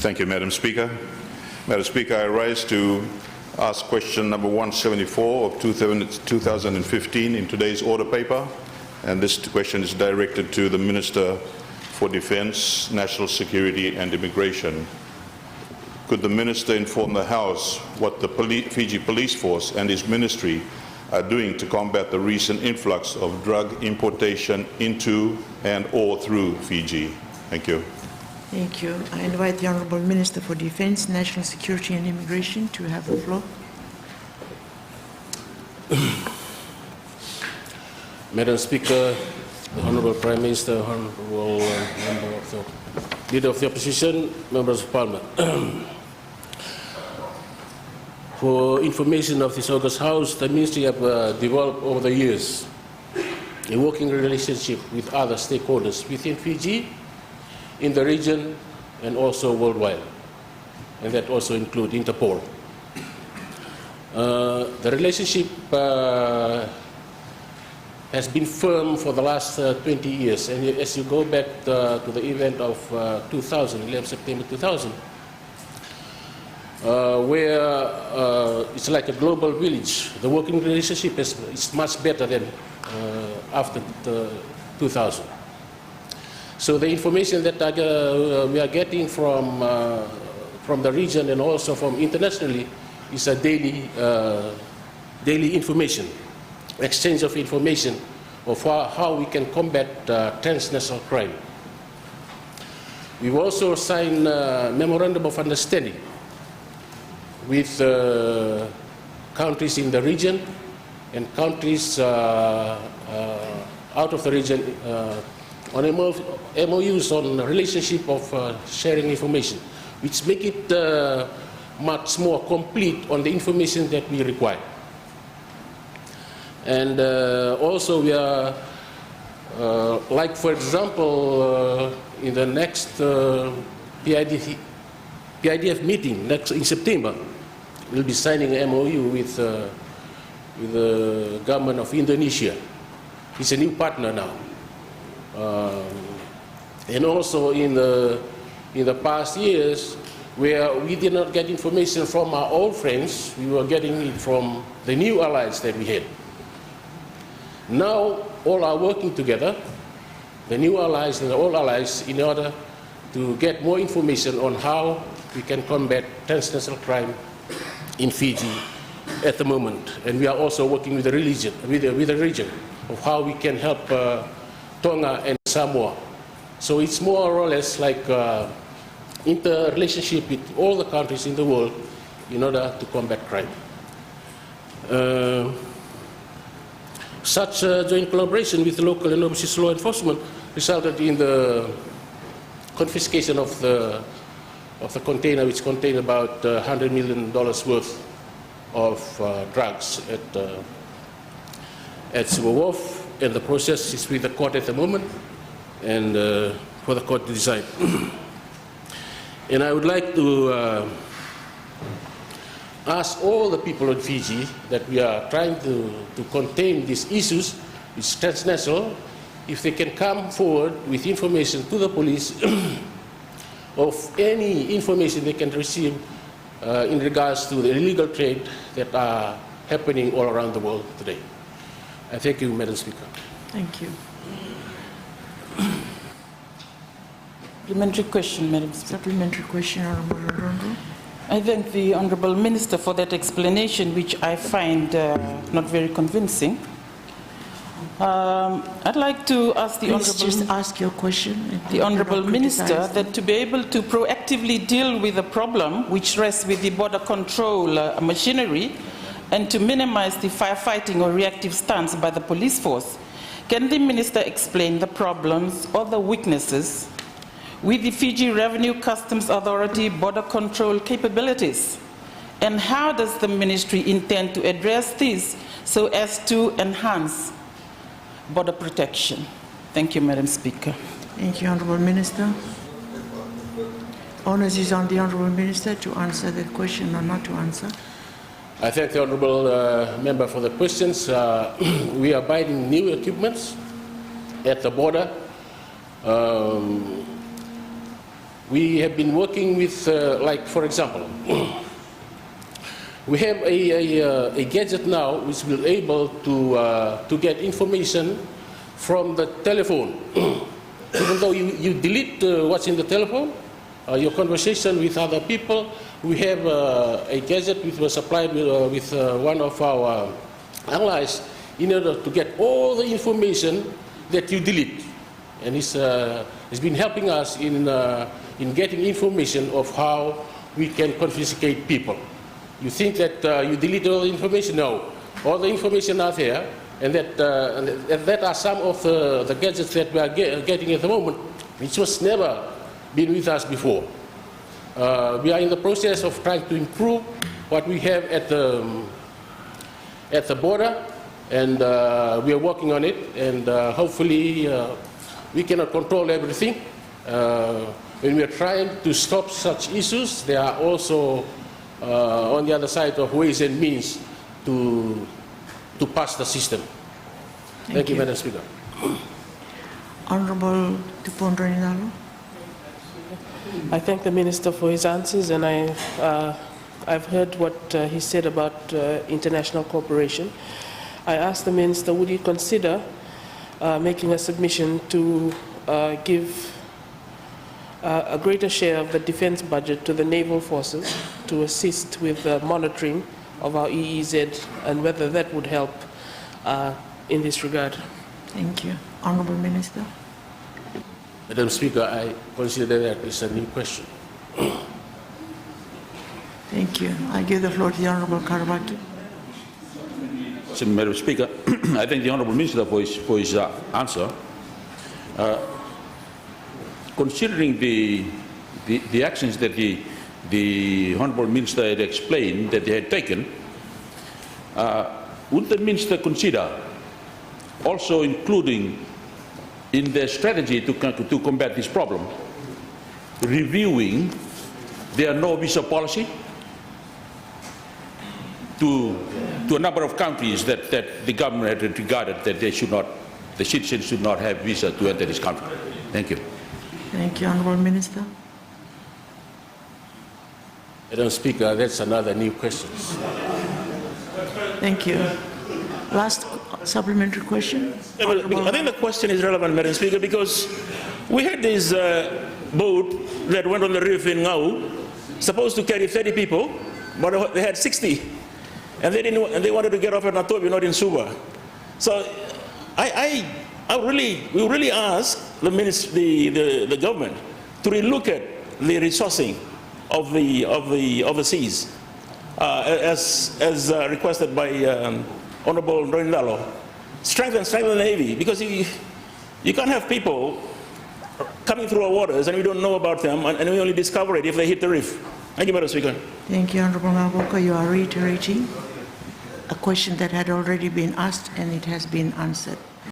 Thank you, Madam Speaker. Madam Speaker, I rise to ask question number 174 of 2015 in today's order paper, and this question is directed to the Minister for Defence, National Security and Immigration. Could the Minister inform the House what the Fiji Police Force and his ministry are doing to combat the recent influx of drug importation into and or through Fiji? Thank you. Thank you. I invite the Honourable Minister for Defence, National Security and Immigration to have the floor. Madam Speaker, the Honourable Prime Minister, Honourable Member of the Leader of the Opposition, Members of Parliament. For information of this August House, the Ministry have developed over the years a working relationship with other stakeholders within Fiji, in the region, and also worldwide, and that also includes Interpol. The relationship has been firm for the last 20 years, and as you go back to the event of 11 September 2000, where it's like a global village. The working relationship is much better than after 2000. So the information that we are getting from the region and also from internationally is a daily information, exchange of information of how we can combat transnational crime. We've also signed a memorandum of understanding with countries in the region and countries out of the region on MOUs on relationship of sharing information, which make it much more complete on the information that we require. And also we are, like for example, in the next PIDF meeting in September, we'll be signing an MOU with the government of Indonesia. It's a new partner now. And also in the past years, where we did not get information from our old friends, we were getting it from the new allies that we had. Now all are working together, the new allies and the old allies, in order to get more information on how we can combat transnational crime in Fiji at the moment. And we are also working with the region, of how we can help Tonga and Samoa. So it's more or less like interrelationship with all the countries in the world in order to combat crime. Such joint collaboration with local and overseas law enforcement resulted in the confiscation of the container, which contained about $100 million worth of drugs at Suva Wharf. And the process is with the court at the moment, and for the court to decide. And I would like to ask all the people in Fiji that we are trying to contain these issues, it's transnational, if they can come forward with information to the police of any information they can receive in regards to the illegal trade that are happening all around the world today. I thank you, Madam Speaker. Thank you. Supplementary question, Madam Speaker. Supplementary question, Honourable Rondo. I thank the Honourable Minister for that explanation, which I find not very convincing. I'd like to ask the Please just Honourable, ask your question. the Honourable Minister that to be able to proactively deal with the problem which rests with the border control machinery and to minimize the firefighting or reactive stance by the police force, can the Minister explain the problems or the weaknesses with the Fiji Revenue Customs Authority border control capabilities? And how does the Ministry intend to address this so as to enhance border protection? Thank you, Madam Speaker. Thank you, Honourable Minister. Onus is on the Honourable Minister to answer that question or not to answer. I thank the Honourable Member for the questions. We are buying new equipments at the border. we have been working with, like for example, we have a gadget now which will be able to get information from the telephone. Even though you delete what's in the telephone, your conversation with other people, we have a gadget which was supplied with one of our allies in order to get all the information that you delete. And it's been helping us in getting information of how we can confiscate people. You think that you delete all the information? No. All the information are there, and that are some of the gadgets that we are getting at the moment, which was never been with us before. We are in the process of trying to improve what we have at the border, and we are working on it, and hopefully we cannot control everything. When we are trying to stop such issues, there are also on the other side of ways and means to pass the system. Thank you, Madam Speaker. Honorable Timoci Natuva. I thank the Minister for his answers, and I've heard what he said about international cooperation. I asked the Minister, would he consider making a submission to give a greater share of the defense budget to the naval forces to assist with monitoring of our EEZ, and whether that would help in this regard. Thank you. Honorable Minister. Madam Speaker, I consider that is a new question. Thank you. I give the floor to the Honorable Karabaki. Madam Speaker, I thank the Honourable Minister for his answer. Considering the actions that the Honourable Minister had explained that they had taken, would the Minister consider also including in their strategy to combat this problem, reviewing their no-visa policy to a number of countries that the government had regarded that the citizens should not have visa to enter this country? Thank you. Thank you, Honorable Minister. Madam Speaker, that's another new question. Thank you. Last supplementary question. I think the question is relevant, Madam Speaker, because we had this boat that went on the reef in Ngau, supposed to carry 30 people, but they had 60, and they wanted to get off at Natobi, not in Suva. So we really ask the government to relook at the resourcing of the seas, as requested by Honorable Ndalo. Strengthen the Navy, because you can't have people coming through our waters and we don't know about them, and we only discover it if they hit the reef. Thank you, Madam Speaker. Thank you, Honorable Maboka. You are reiterating a question that had already been asked, and it has been answered.